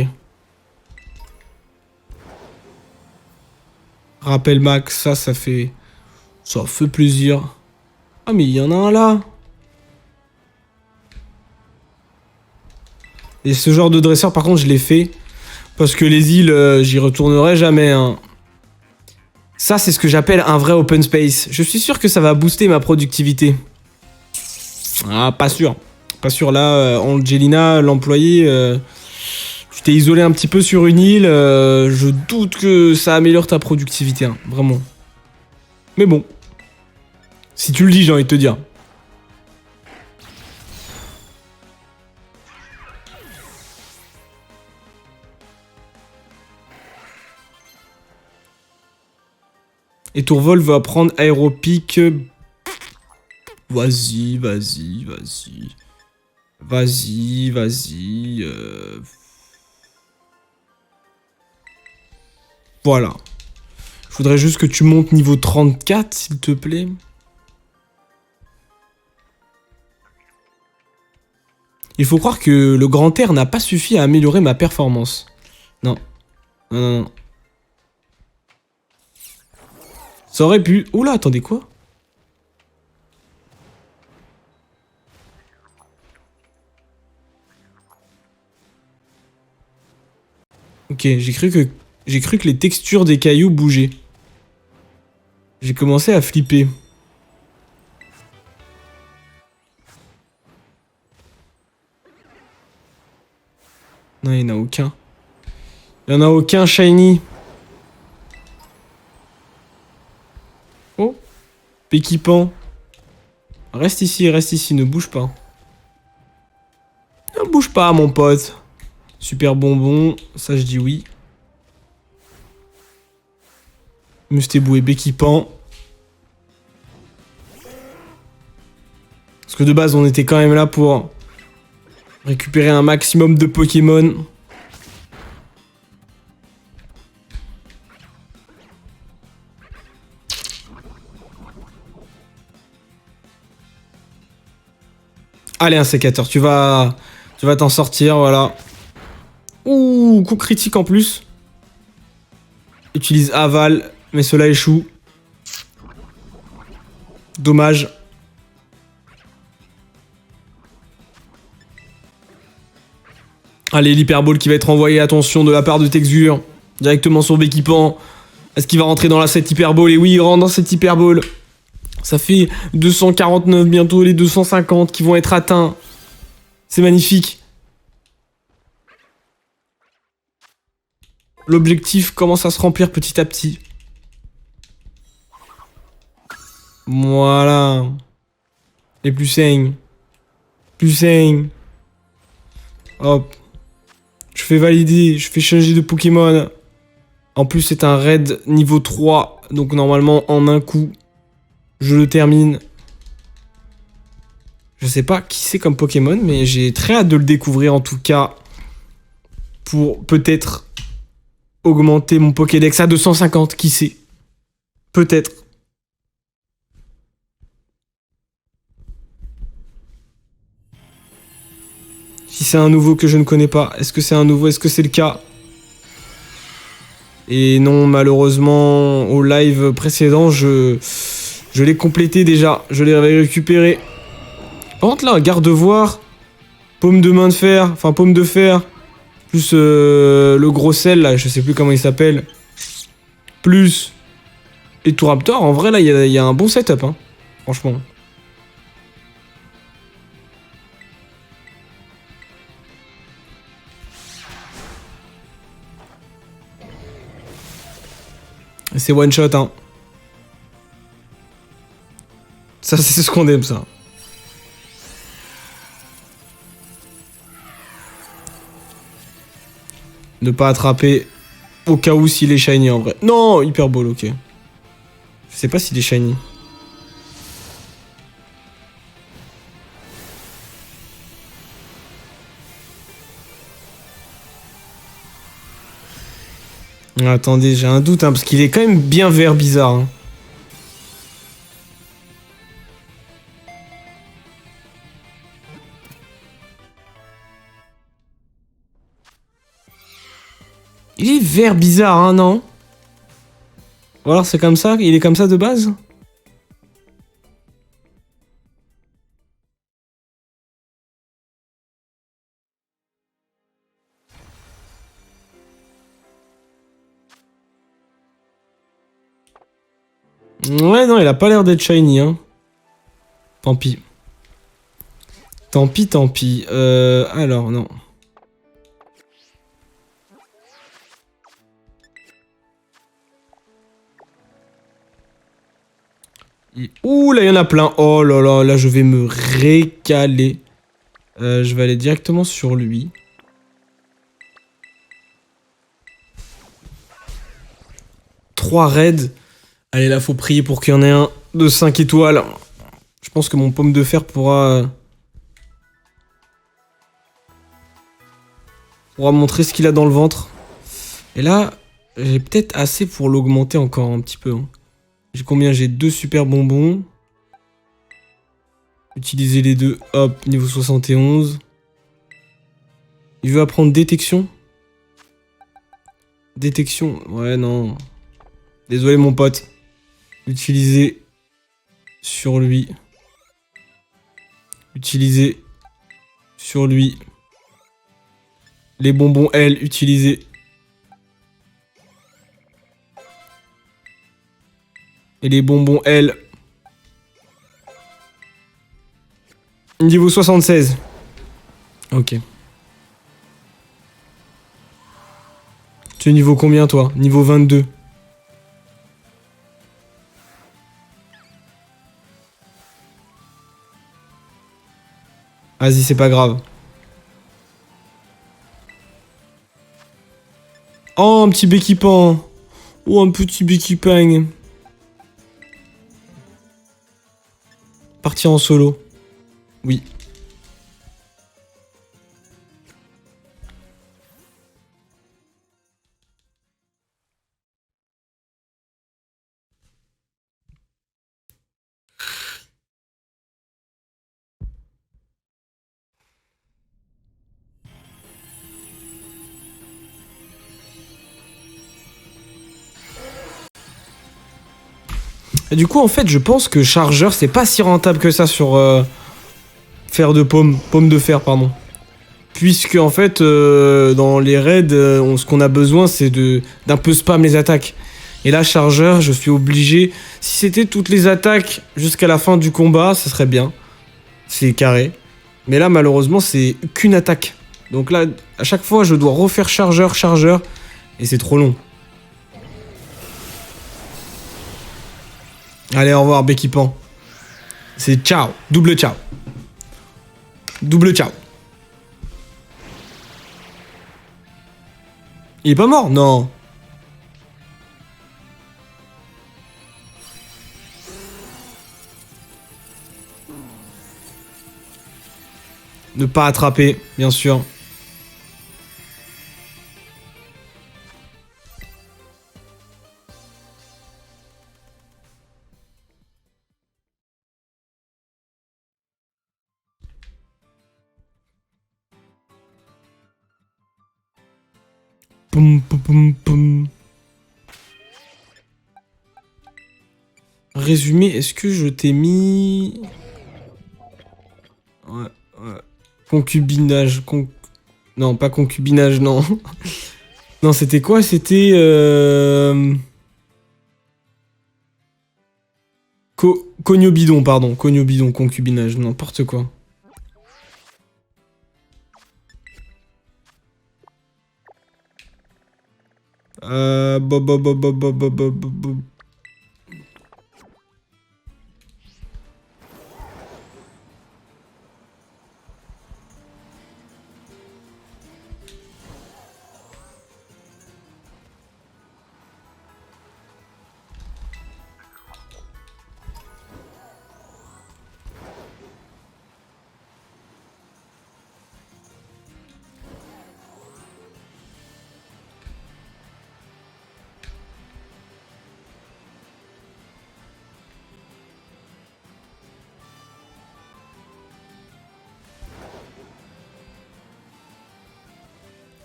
Rappel max, ça fait... Ça fait plaisir. Ah, mais il y en a un là. Et ce genre de dresseur, par contre, je l'ai fait. Parce que les îles, j'y retournerai jamais. Hein. Ça, c'est ce que j'appelle un vrai open space. Je suis sûr que ça va booster ma productivité. Ah, pas sûr. Pas sûr. Là, Angelina, l'employé, tu t'es isolé un petit peu sur une île. Je doute que ça améliore ta productivité. Hein, vraiment. Mais bon. Si tu le dis, j'ai envie de te dire. Et Tourvol veut apprendre aéropique. Vas-y, vas-y, vas-y. Vas-y, vas-y. Voilà. Je voudrais juste que tu montes niveau 34, s'il te plaît. Il faut croire que le grand air n'a pas suffi à améliorer ma performance. Non. Non, non, non. Ça aurait pu... Oula, attendez, quoi? Ok, j'ai cru que les textures des cailloux bougeaient. J'ai commencé à flipper. Non, il n'y en a aucun. Il n'y en a aucun shiny. Oh. Équipant. Reste ici, ne bouge pas. Ne bouge pas, mon pote. Super bonbon, ça je dis oui. Mustébou et Béquipan. Parce que de base, on était quand même là pour récupérer un maximum de Pokémon. Allez, un sécateur, tu vas t'en sortir, voilà. Ouh, coup critique en plus. Utilise aval, mais cela échoue. Dommage. Allez, l'hyperbole qui va être envoyé, attention, de la part de Texure. Directement sur Béquipan. Est-ce qu'il va rentrer dans cette hyperbole? Et oui, il rentre dans cette hyperbole. Ça fait 249, bientôt les 250 qui vont être atteints. C'est magnifique. L'objectif commence à se remplir petit à petit. Voilà. Et plus saigne. Plus saigne. Hop. Je fais valider, je fais changer de Pokémon. En plus, c'est un raid niveau 3. Donc normalement, en un coup, je le termine. Je sais pas qui c'est comme Pokémon, mais j'ai très hâte de le découvrir en tout cas. Pour peut-être augmenter mon Pokédex à 250, qui sait. Peut-être. Si c'est un nouveau que je ne connais pas. Est-ce que c'est un nouveau? Est-ce que c'est le cas? Et non, malheureusement, au live précédent, je l'ai complété déjà. Je l'ai récupéré. Par contre, là, garde-voir, paume de main de fer, enfin paume de fer, plus le gros sel, là, je sais plus comment il s'appelle, plus et tout Raptor. En vrai, là, il y a un bon setup, hein, franchement. C'est one shot, hein. Ça, c'est ce qu'on aime, ça. Ne pas attraper au cas où s'il est shiny, en vrai. Non, hyper ball, ok. Je sais pas s'il est shiny. Attendez, j'ai un doute, hein, parce qu'il est quand même bien vert bizarre, hein. Il est vert bizarre, hein, non? Ou alors c'est comme ça? Il est comme ça de base? Ouais, non, il a pas l'air d'être shiny, hein. Tant pis. Tant pis, tant pis. Alors, non. Ouh, là, il y en a plein. Oh là là, là, je vais me régaler. Je vais aller directement sur lui. Trois raids. Allez, là, faut prier pour qu'il y en ait un de 5 étoiles. Je pense que mon pomme de fer pourra montrer ce qu'il a dans le ventre. Et là, j'ai peut-être assez pour l'augmenter encore un petit peu, hein. J'ai combien? J'ai 2 super bonbons. Utiliser les deux. Hop, niveau 71. Il veut apprendre détection. Détection. Ouais, non. Désolé, mon pote. Utiliser sur lui. Utiliser sur lui. Les bonbons L, utiliser. Et les bonbons L. Niveau 76. Ok. Tu es niveau combien, toi? Niveau 22. Vas-y, c'est pas grave. Oh, un petit béquipant. Oh, un petit béquipang. Partir en solo. Oui. Et du coup, en fait, je pense que chargeur, c'est pas si rentable que ça sur fer de pomme. Pomme de fer, pardon. Puisque, en fait, dans les raids, ce qu'on a besoin, c'est d'un peu spam les attaques. Et là, chargeur, je suis obligé. Si c'était toutes les attaques jusqu'à la fin du combat, ça serait bien. C'est carré. Mais là, malheureusement, c'est qu'une attaque. Donc là, à chaque fois, je dois refaire chargeur, chargeur. Et c'est trop long. Allez, au revoir, Becky Pan. C'est ciao. Double ciao. Double ciao. Il est pas mort? Non. Ne pas attraper, bien sûr. Poum, poum, poum, poum. Résumé, est-ce que je t'ai mis... Ouais, ouais. Concubinage. Non, pas concubinage, non. Non, c'était quoi? C'était... Cognobidon, pardon. Cognobidon, concubinage, n'importe quoi. Bob, bob, bob, bob, bob, bob, bob, bob.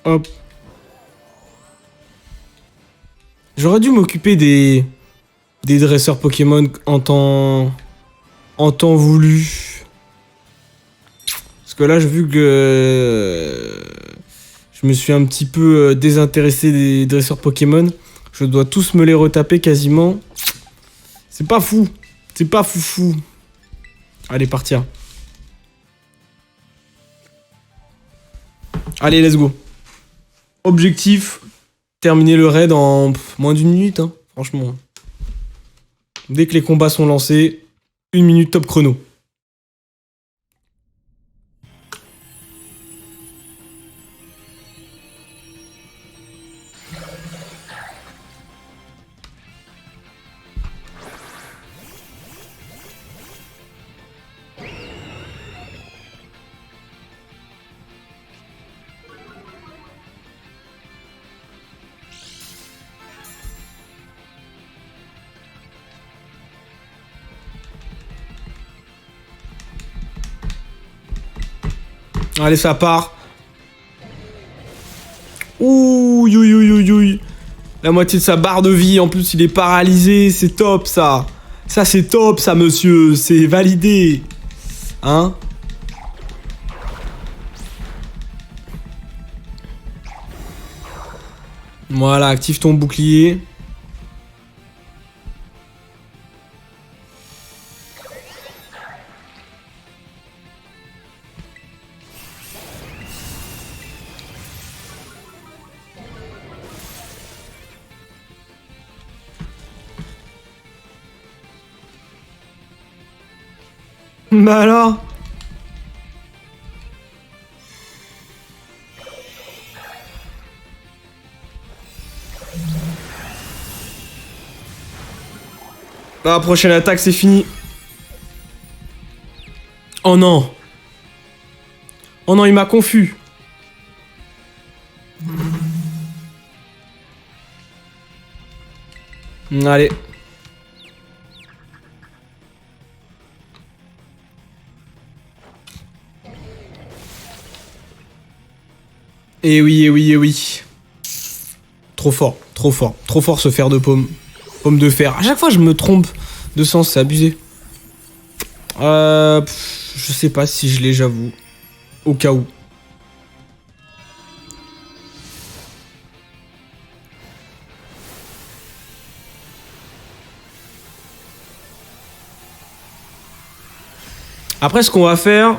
Hop. J'aurais dû m'occuper des dresseurs Pokémon en temps voulu. Parce que là, j'ai vu que je me suis un petit peu désintéressé des dresseurs Pokémon. Je dois tous me les retaper quasiment. C'est pas fou. C'est pas foufou. Allez, partir. Allez, let's go. Objectif, terminer le raid en moins d'une minute, hein, franchement. Dès que les combats sont lancés, 1 minute top chrono. Allez, ça part. Ouh, ouille, ouille, ouille, ouille. La moitié de sa barre de vie, en plus, il est paralysé. C'est top, ça. Ça, c'est top, ça, monsieur. C'est validé. Hein? Voilà, active ton bouclier. Bah alors? La prochaine attaque, c'est fini. Oh non. Oh non, il m'a confus. Allez. Eh oui, eh oui, eh oui. Trop fort, trop fort. Trop fort ce fer de pomme. Pomme de fer. À chaque fois, je me trompe de sens, c'est abusé. Je sais pas si je l'ai, j'avoue. Au cas où. Après, ce qu'on va faire...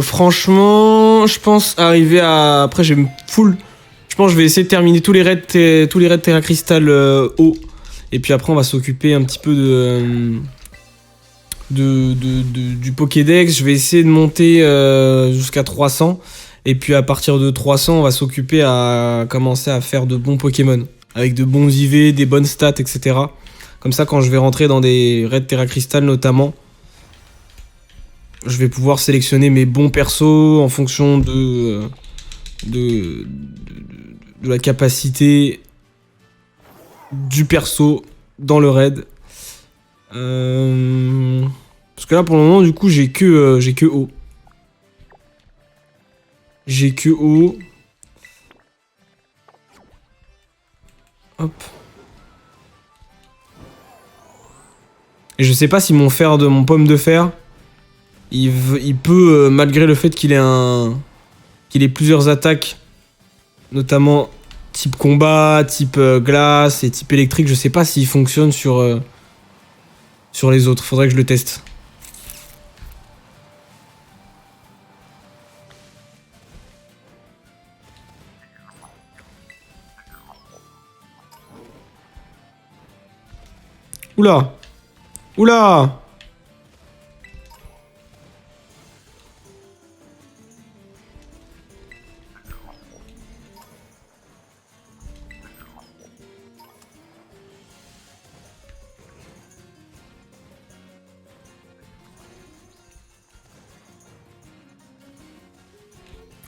franchement, je pense arriver à... Après, j'ai full... Je pense que je vais essayer de terminer tous les raids Terra Crystal haut. Et puis après, on va s'occuper un petit peu du Pokédex. Je vais essayer de monter jusqu'à 300. Et puis à partir de 300, on va s'occuper à commencer à faire de bons Pokémon. Avec de bons IV, des bonnes stats, etc. Comme ça, quand je vais rentrer dans des raids Terra Crystal notamment, je vais pouvoir sélectionner mes bons persos en fonction de la capacité du perso dans le raid. Parce que là, pour le moment, du coup, j'ai que haut. J'ai que haut. Hop. Et je sais pas si mon fer de mon pomme de fer, il peut, malgré le fait qu'il ait plusieurs attaques, notamment type combat, type glace et type électrique, je sais pas s'il fonctionne sur les autres. Faudrait que je le teste. Oula! Oula!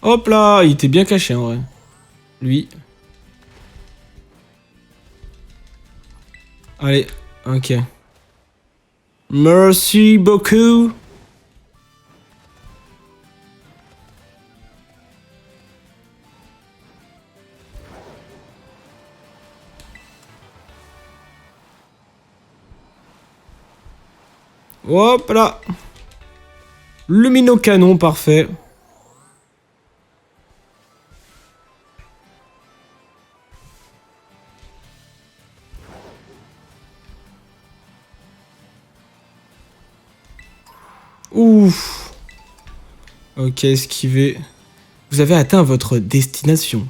Hop là! Il était bien caché en vrai. Lui. Allez, ok. Merci beaucoup. Hop là. Lumino-canon, parfait. Ouf. Ok, esquiver. Vous avez atteint votre destination.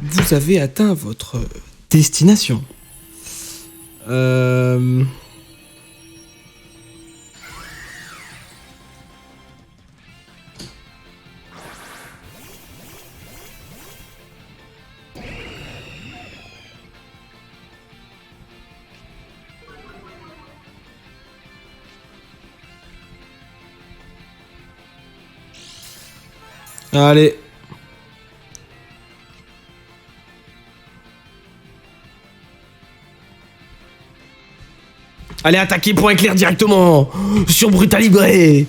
Vous avez atteint votre destination. Allez. Allez, attaquer point éclair directement. Sur Brutalibré.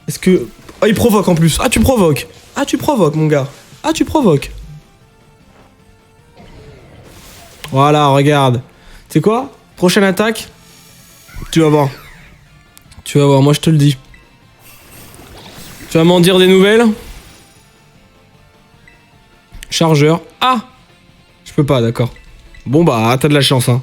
Est-ce que... Oh, il provoque en plus. Ah, tu provoques. Ah, tu provoques, mon gars. Ah, tu provoques. Voilà, regarde. Tu sais quoi? Prochaine attaque. Tu vas voir. Tu vas voir, moi je te le dis. Tu vas m'en dire des nouvelles? Chargeur. Ah! Je peux pas, d'accord. Bon bah, t'as de la chance, hein.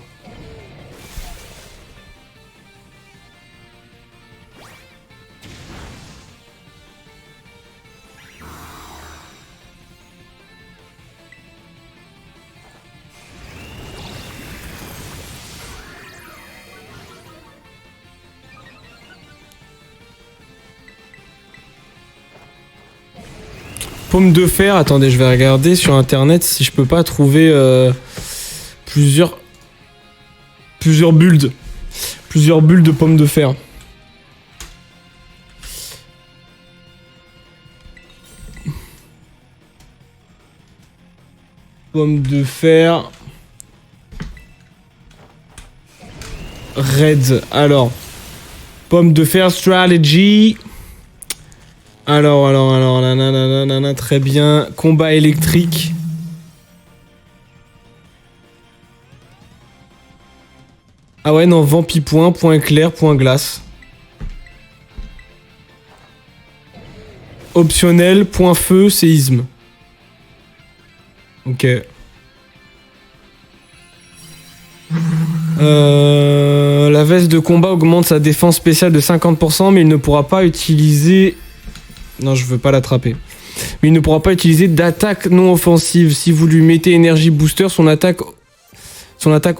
Pomme de fer, attendez, je vais regarder sur internet si je peux pas trouver plusieurs builds. Plusieurs bulles de pommes de fer. Pomme de fer. Red. Alors. Pomme de fer strategy. Alors, nanana, très bien. Combat électrique. Ah ouais, non, vampi-point, point éclair, point glace. Optionnel, point feu, séisme. Ok. La veste de combat augmente sa défense spéciale de 50%, mais il ne pourra pas utiliser... Non, je veux pas l'attraper. Mais il ne pourra pas utiliser d'attaque non offensive. Si vous lui mettez énergie booster, son attaque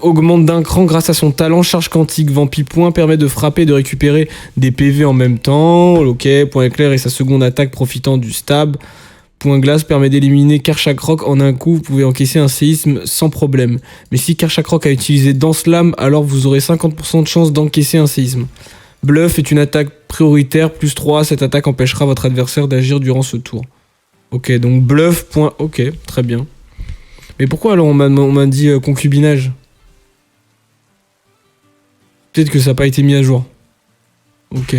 augmente d'un cran grâce à son talent charge quantique. Vampi-point permet de frapper et de récupérer des PV en même temps. Ok, point éclair et sa seconde attaque profitant du stab. Point glace permet d'éliminer Karchak-Rock en un coup. Vous pouvez encaisser un séisme sans problème. Mais si Karchak-Rock a utilisé Danse-Lame, alors vous aurez 50% de chance d'encaisser un séisme. Bluff est une attaque prioritaire, plus 3. Cette attaque empêchera votre adversaire d'agir durant ce tour. Ok, donc bluff. Ok, très bien. Mais pourquoi alors on m'a dit concubinage? Peut-être que ça n'a pas été mis à jour. Ok,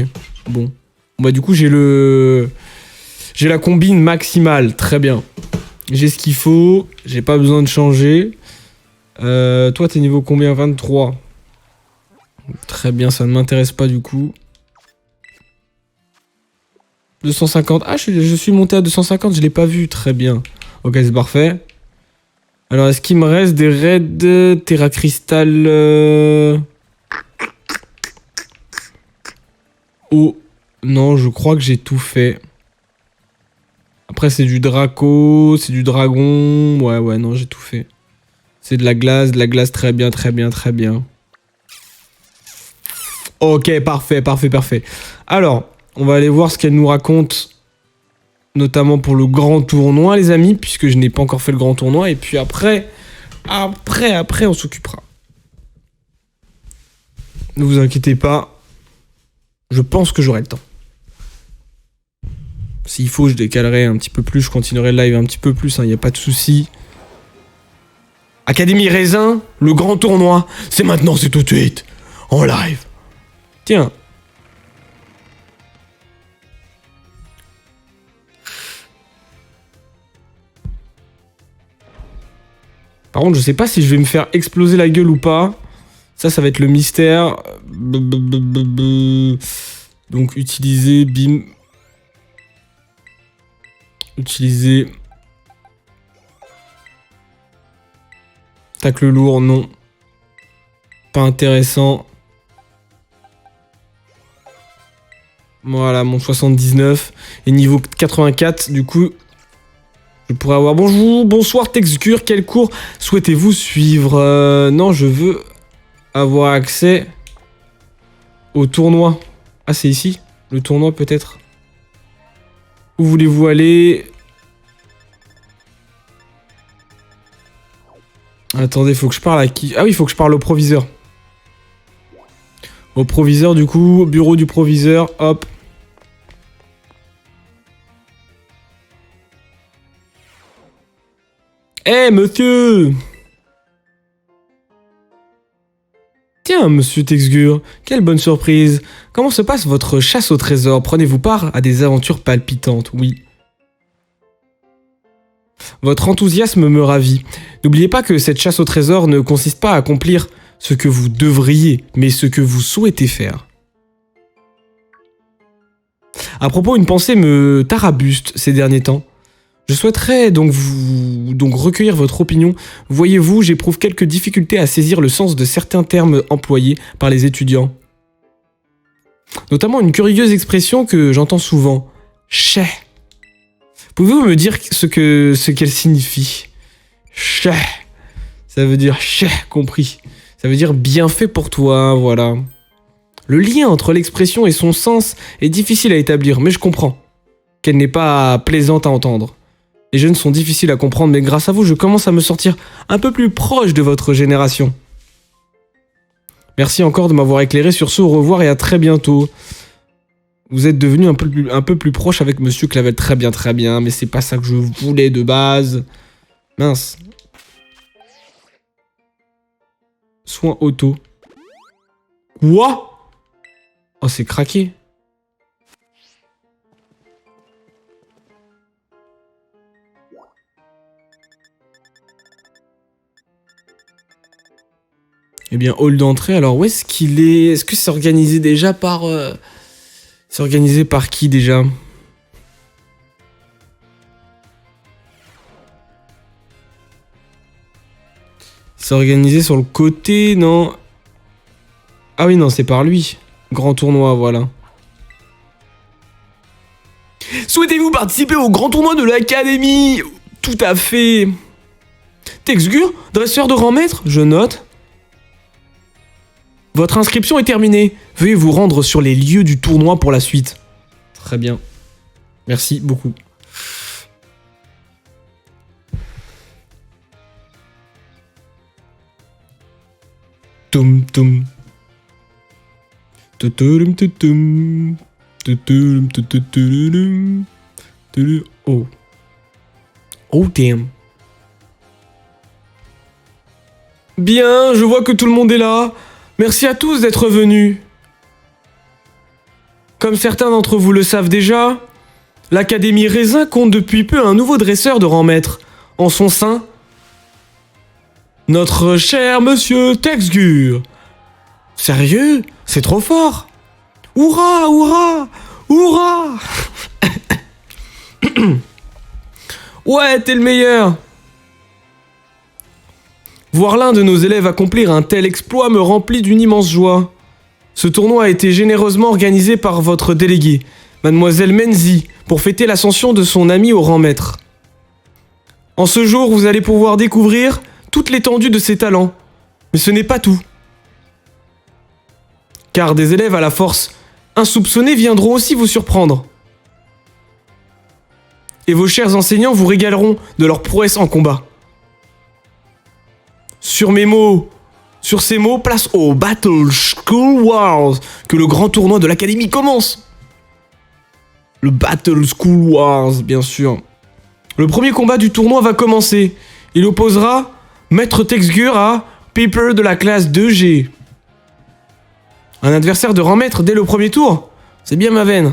bon. Bah du coup j'ai la combine maximale, très bien. J'ai ce qu'il faut, j'ai pas besoin de changer. Toi t'es niveau combien? 23. Très bien, ça ne m'intéresse pas du coup. 250. Ah, je suis monté à 250, je l'ai pas vu. Très bien. Ok, c'est parfait. Alors, est-ce qu'il me reste des raids Terra Crystal Oh, non, je crois que j'ai tout fait. Après, c'est du Draco, c'est du Dragon. Ouais, non, j'ai tout fait. C'est de la glace, très bien, très bien, très bien. Ok, parfait. Alors, on va aller voir ce qu'elle nous raconte, notamment pour le grand tournoi, les amis, puisque je n'ai pas encore fait le grand tournoi. Et puis après, on s'occupera. Ne vous inquiétez pas. Je pense que j'aurai le temps. S'il faut, je décalerai un petit peu plus, je continuerai le live un petit peu plus, il n'y a pas de souci. Académie Raisin, le grand tournoi, c'est maintenant, c'est tout de suite, en live. Tiens. Par contre, je sais pas si je vais me faire exploser la gueule ou pas. Ça va être le mystère. Donc, utiliser, bim. Utiliser. Tacle lourd, non. Pas intéressant. Voilà, mon 79. Et niveau 84, du coup, je pourrais avoir... Bonjour, bonsoir Texcure, quel cours souhaitez-vous suivre? Non, je veux avoir accès au tournoi. Ah, c'est ici? Le tournoi, peut-être? Où voulez-vous aller? Attendez, faut que je parle à qui? Ah oui, faut que je parle au proviseur. Au proviseur, du coup, bureau du proviseur, hop. Eh, monsieur! Tiens, monsieur Texgur, quelle bonne surprise. Comment se passe votre chasse au trésor? Prenez-vous part à des aventures palpitantes? Oui. Votre enthousiasme me ravit. N'oubliez pas que cette chasse au trésor ne consiste pas à accomplir ce que vous devriez, mais ce que vous souhaitez faire. À propos, une pensée me tarabuste ces derniers temps. Je souhaiterais donc recueillir votre opinion. Voyez-vous, j'éprouve quelques difficultés à saisir le sens de certains termes employés par les étudiants. Notamment une curieuse expression que j'entends souvent. Chais. Pouvez-vous me dire ce qu'elle signifie? Chais. Ça veut dire chais, compris. Ça veut dire bien fait pour toi, voilà. Le lien entre l'expression et son sens est difficile à établir, mais je comprends qu'elle n'est pas plaisante à entendre. Les jeunes sont difficiles à comprendre, mais grâce à vous, je commence à me sentir un peu plus proche de votre génération. Merci encore de m'avoir éclairé sur ce. Au revoir et à très bientôt. Vous êtes devenu un peu plus proche avec Monsieur Clavel. Très bien, mais c'est pas ça que je voulais de base. Mince. Soins auto. Quoi? Oh, c'est craqué. Eh bien, hall d'entrée, alors où est-ce qu'il est? Est-ce que c'est organisé déjà par... C'est organisé par qui déjà? C'est organisé sur le côté, non? Ah oui, non, c'est par lui. Grand tournoi, voilà. Souhaitez-vous participer au grand tournoi de l'académie? Tout à fait. Texgur, dresseur de rang maître? Je note. Votre inscription est terminée. Veuillez vous rendre sur les lieux du tournoi pour la suite. Très bien. Merci beaucoup. Toum toum. Tuturum, tutum. Tuturum, tututurum. Oh. Oh damn. Bien, je vois que tout le monde est là. Merci à tous d'être venus. Comme certains d'entre vous le savent déjà, l'Académie Raisin compte depuis peu un nouveau dresseur de rang maître. En son sein, notre cher monsieur Texgur. Sérieux? C'est trop fort. Hourra, hourra, hourra. Ouais, t'es le meilleur. Voir l'un de nos élèves accomplir un tel exploit me remplit d'une immense joie. Ce tournoi a été généreusement organisé par votre déléguée, Mademoiselle Menzi, pour fêter l'ascension de son ami au rang maître. En ce jour, vous allez pouvoir découvrir toute l'étendue de ses talents. Mais ce n'est pas tout. Car des élèves à la force insoupçonnée viendront aussi vous surprendre. Et vos chers enseignants vous régaleront de leur prouesse en combat. Sur ces mots, place au Battle School Wars, que le grand tournoi de l'Académie commence. Le Battle School Wars, bien sûr. Le premier combat du tournoi va commencer. Il opposera Maître Texgur à Piper de la classe 2G. Un adversaire de rang maître dès le premier tour. C'est bien ma veine.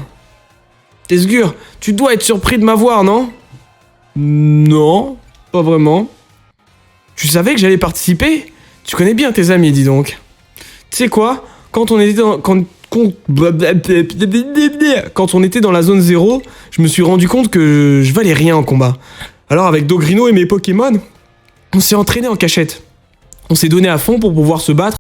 Texgur, tu dois être surpris de m'avoir, non? Non, pas vraiment. Tu savais que j'allais participer? Tu connais bien tes amis, dis donc. Tu sais quoi? Quand on était dans la zone 0, je me suis rendu compte que je valais rien en combat. Alors avec Dogrino et mes Pokémon, on s'est entraîné en cachette. On s'est donné à fond pour pouvoir se battre